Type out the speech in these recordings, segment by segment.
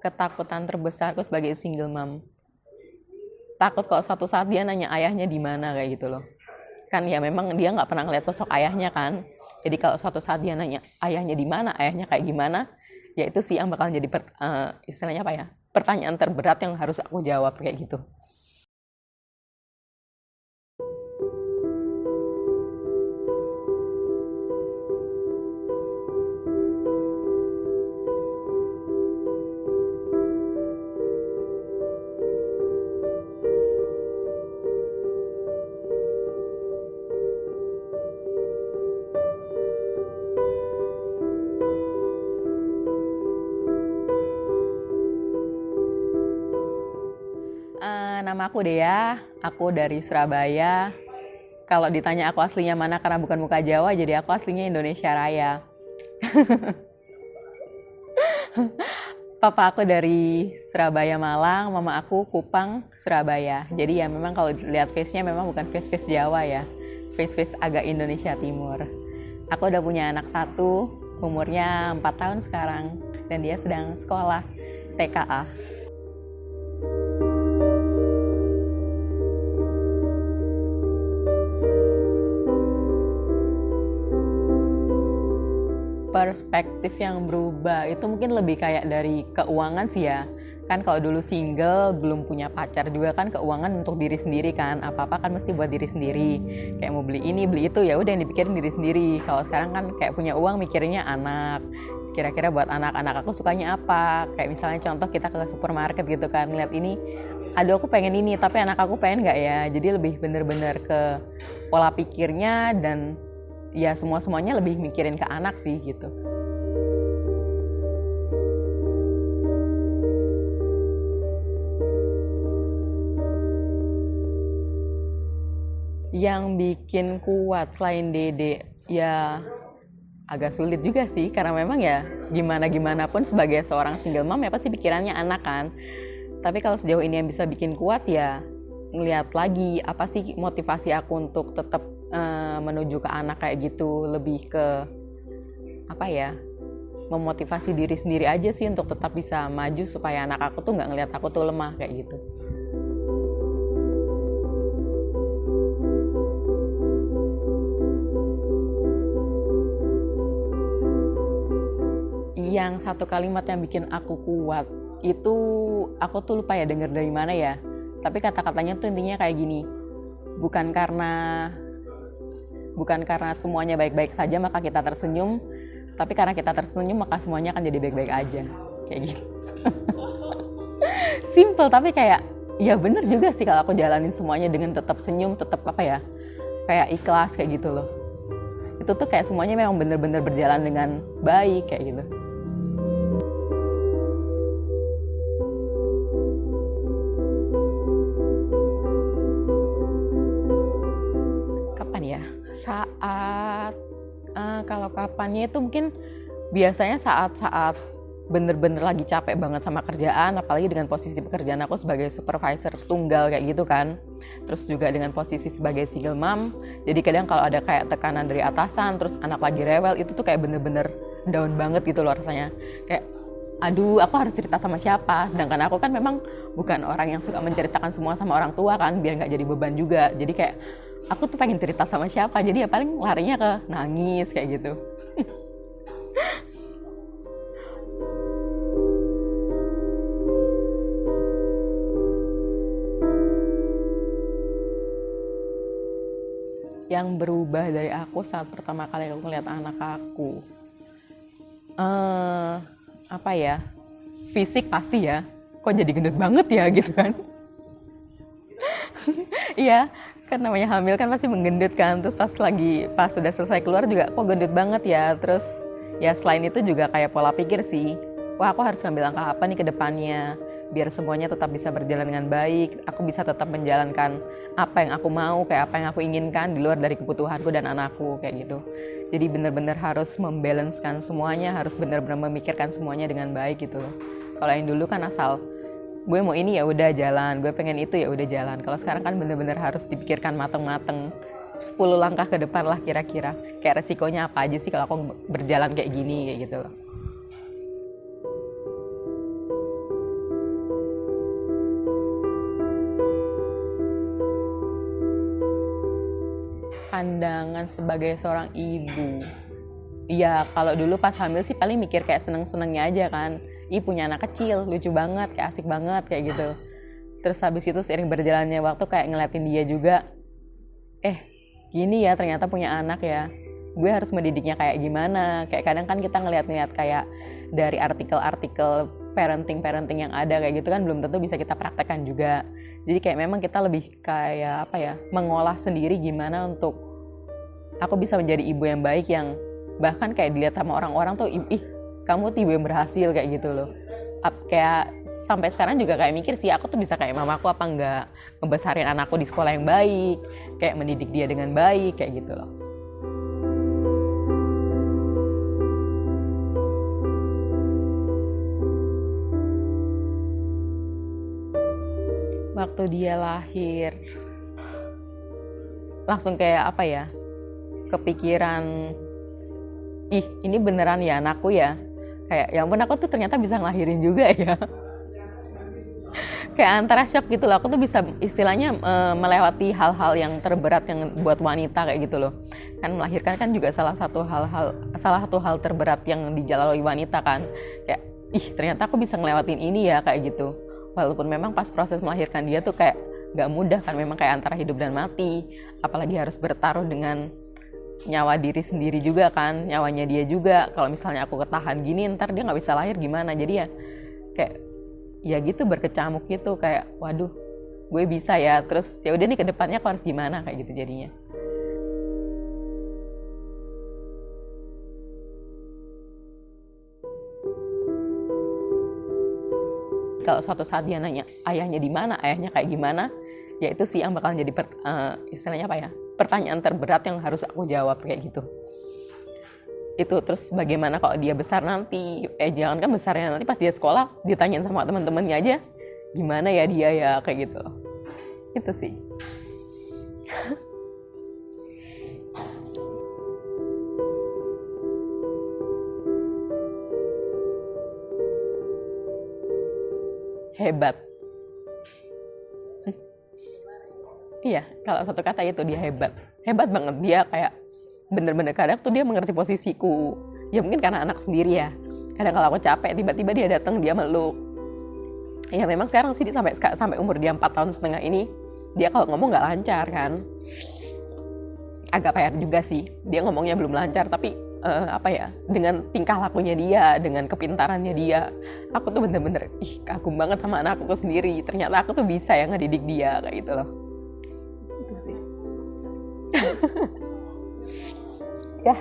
Ketakutan terbesarku sebagai single mom. Takut kalau suatu saat dia nanya ayahnya di mana kayak gitu loh. Kan ya memang dia nggak pernah ngeliat sosok ayahnya kan. Jadi kalau suatu saat dia nanya ayahnya di mana, ayahnya kayak gimana, ya itu sih yang bakal jadi istilahnya apa ya? Pertanyaan terberat yang harus aku jawab kayak gitu. Nama aku Dea, aku dari Surabaya. Kalau ditanya aku aslinya mana karena bukan muka Jawa, jadi aku aslinya Indonesia Raya. Papa aku dari Surabaya Malang, mama aku Kupang Surabaya. Jadi ya memang kalau lihat face-nya memang bukan face-face Jawa ya, face-face agak Indonesia Timur. Aku udah punya anak satu, umurnya 4 tahun sekarang, dan dia sedang sekolah TKA. Perspektif yang berubah itu mungkin lebih kayak dari keuangan sih ya. Kan kalau dulu single, belum punya pacar juga kan keuangan untuk diri sendiri kan. Apa-apa kan mesti buat diri sendiri. Kayak mau beli ini, beli itu ya udah yang dipikirin diri sendiri. Kalau sekarang kan kayak punya uang mikirnya anak. Kira-kira buat anak-anak aku sukanya apa? Kayak misalnya contoh kita ke supermarket gitu kan, ngeliat ini, aduh aku pengen ini, tapi anak aku pengen nggak ya? Jadi lebih bener-bener ke pola pikirnya dan ya semuanya lebih mikirin ke anak sih gitu. Yang bikin kuat selain Dede ya agak sulit juga sih karena memang ya gimana pun sebagai seorang single mom ya pasti pikirannya anak kan. Tapi kalau sejauh ini yang bisa bikin kuat ya ngeliat lagi apa sih motivasi aku untuk tetap menuju ke anak kayak gitu, lebih ke apa ya, memotivasi diri sendiri aja sih untuk tetap bisa maju supaya anak aku tuh nggak ngeliat aku tuh lemah kayak gitu. Yang satu kalimat yang bikin aku kuat itu aku tuh lupa ya denger dari mana ya, tapi kata-katanya tuh intinya kayak gini, bukan karena semuanya baik-baik saja maka kita tersenyum, tapi karena kita tersenyum maka semuanya akan jadi baik-baik aja. Kayak gitu. Simple tapi kayak ya bener juga sih kalau aku jalanin semuanya dengan tetap senyum, tetap apa ya, kayak ikhlas kayak gitu loh. Itu tuh kayak semuanya memang bener-bener berjalan dengan baik kayak gitu. Kapan ya? Saat kalau kapannya itu mungkin biasanya saat-saat bener-bener lagi capek banget sama kerjaan, apalagi dengan posisi pekerjaan aku sebagai supervisor tunggal kayak gitu kan. Terus juga dengan posisi sebagai single mom, jadi kadang kalau ada kayak tekanan dari atasan, terus anak lagi rewel, itu tuh kayak bener-bener down banget gitu loh rasanya. Kayak aduh aku harus cerita sama siapa, sedangkan aku kan memang bukan orang yang suka menceritakan semua sama orang tua kan, biar nggak jadi beban juga. Jadi kayak aku tuh pengen cerita sama siapa, jadi ya paling larinya ke nangis kayak gitu. Yang berubah dari aku saat pertama kali aku ngeliat anak aku, apa ya, fisik pasti ya, kok jadi gendut banget ya gitu kan. Iya, kan namanya hamil kan pasti menggendut kan, terus pas sudah selesai keluar juga kok gendut banget ya. Terus ya selain itu juga kayak pola pikir sih, wah aku harus ngambil langkah apa nih ke depannya biar semuanya tetap bisa berjalan dengan baik, aku bisa tetap menjalankan apa yang aku mau, kayak apa yang aku inginkan di luar dari kebutuhanku dan anakku kayak gitu. Jadi benar-benar harus membalancekan semuanya, harus benar-benar memikirkan semuanya dengan baik gitu. Kalau yang dulu kan asal gue mau ini ya udah jalan, gue pengen itu ya udah jalan. Kalau sekarang kan benar-benar harus dipikirkan mateng-mateng, 10 langkah ke depan lah kira-kira. Kayak resikonya apa aja sih kalau aku berjalan kayak gini kayak gitu loh. pandangan sebagai seorang ibu. Iya, kalau dulu pas hamil sih paling mikir kayak seneng-senengnya aja kan. Ih, punya anak kecil, lucu banget, kayak asik banget, kayak gitu. Terus habis itu seiring berjalannya waktu kayak ngeliatin dia juga, gini ya ternyata punya anak ya. Gue harus mendidiknya kayak gimana. Kayak kadang kan kita ngeliat-ngeliat kayak dari artikel-artikel parenting yang ada kayak gitu kan belum tentu bisa kita praktekkan juga. Jadi kayak memang kita lebih kayak mengolah sendiri gimana untuk aku bisa menjadi ibu yang baik, yang bahkan kayak dilihat sama orang-orang tuh, ih kamu tuh ibu yang berhasil kayak gitu loh. Kayak sampai sekarang juga kayak mikir sih, aku tuh bisa kayak mamaku apa enggak, ngebesarin anakku di sekolah yang baik, kayak mendidik dia dengan baik kayak gitu loh. Waktu dia lahir langsung kayak kepikiran, ih ini beneran ya anakku ya, kayak ya ampun aku tuh ternyata bisa ngelahirin juga ya. Kayak antara shock gitu loh, aku tuh bisa istilahnya melewati hal-hal yang terberat yang buat wanita kayak gitu loh. Kan melahirkan kan juga salah satu hal terberat yang dijalani wanita kan. Kayak ih ternyata aku bisa ngelewatin ini ya kayak gitu. Walaupun memang pas proses melahirkan dia tuh kayak gak mudah kan, memang kayak antara hidup dan mati. Apalagi harus bertaruh dengan nyawa diri sendiri juga kan, nyawanya dia juga. Kalau misalnya aku ketahan gini ntar dia gak bisa lahir gimana. Jadi ya kayak ya gitu berkecamuk gitu, kayak waduh gue bisa ya, terus ya udah nih ke depannya aku harus gimana kayak gitu jadinya. Kalau suatu saat dia nanya ayahnya di mana, ayahnya kayak gimana, ya itu sih yang bakal jadi istilahnya pertanyaan terberat yang harus aku jawab kayak gitu. Itu terus bagaimana kalau dia besar nanti, jangan kan besarnya nanti pas dia sekolah ditanyain sama teman-temannya aja gimana ya dia ya kayak gitu. Itu sih. Hebat. Iya, kalau satu kata itu dia hebat. Hebat banget, dia kayak bener-bener kadang tuh dia mengerti posisiku. Ya mungkin karena anak sendiri ya. Kadang kalau aku capek tiba-tiba dia datang, dia meluk. Ya memang sekarang sih sampai umur dia 4,5 tahun ini, dia kalau ngomong nggak lancar kan. Agak PR juga sih. Dia ngomongnya belum lancar tapi dengan tingkah lakunya dia, dengan kepintarannya dia, aku tuh bener-bener kagum banget sama anakku sendiri. Ternyata aku tuh bisa ya ngedidik dia kayak gitu loh. Itu sih. Ya,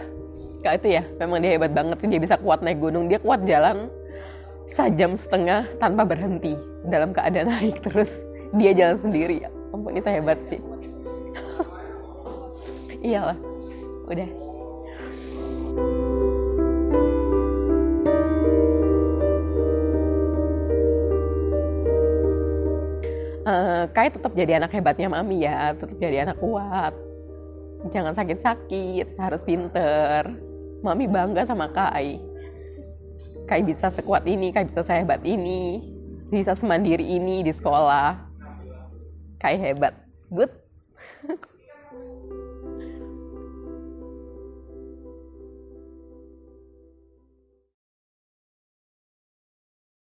kalau itu ya memang dia hebat banget sih. Dia bisa kuat naik gunung, dia kuat jalan 1,5 jam tanpa berhenti dalam keadaan naik terus. Dia jalan sendiri ya. Ampun, itu hebat sih. Iyalah, udah. Kai tetap jadi anak hebatnya mami ya, tetap jadi anak kuat. Jangan sakit-sakit, harus pinter. Mami bangga sama Kai. Kai bisa sekuat ini, Kai bisa sehebat ini, bisa semandiri ini di sekolah. Kai hebat, good.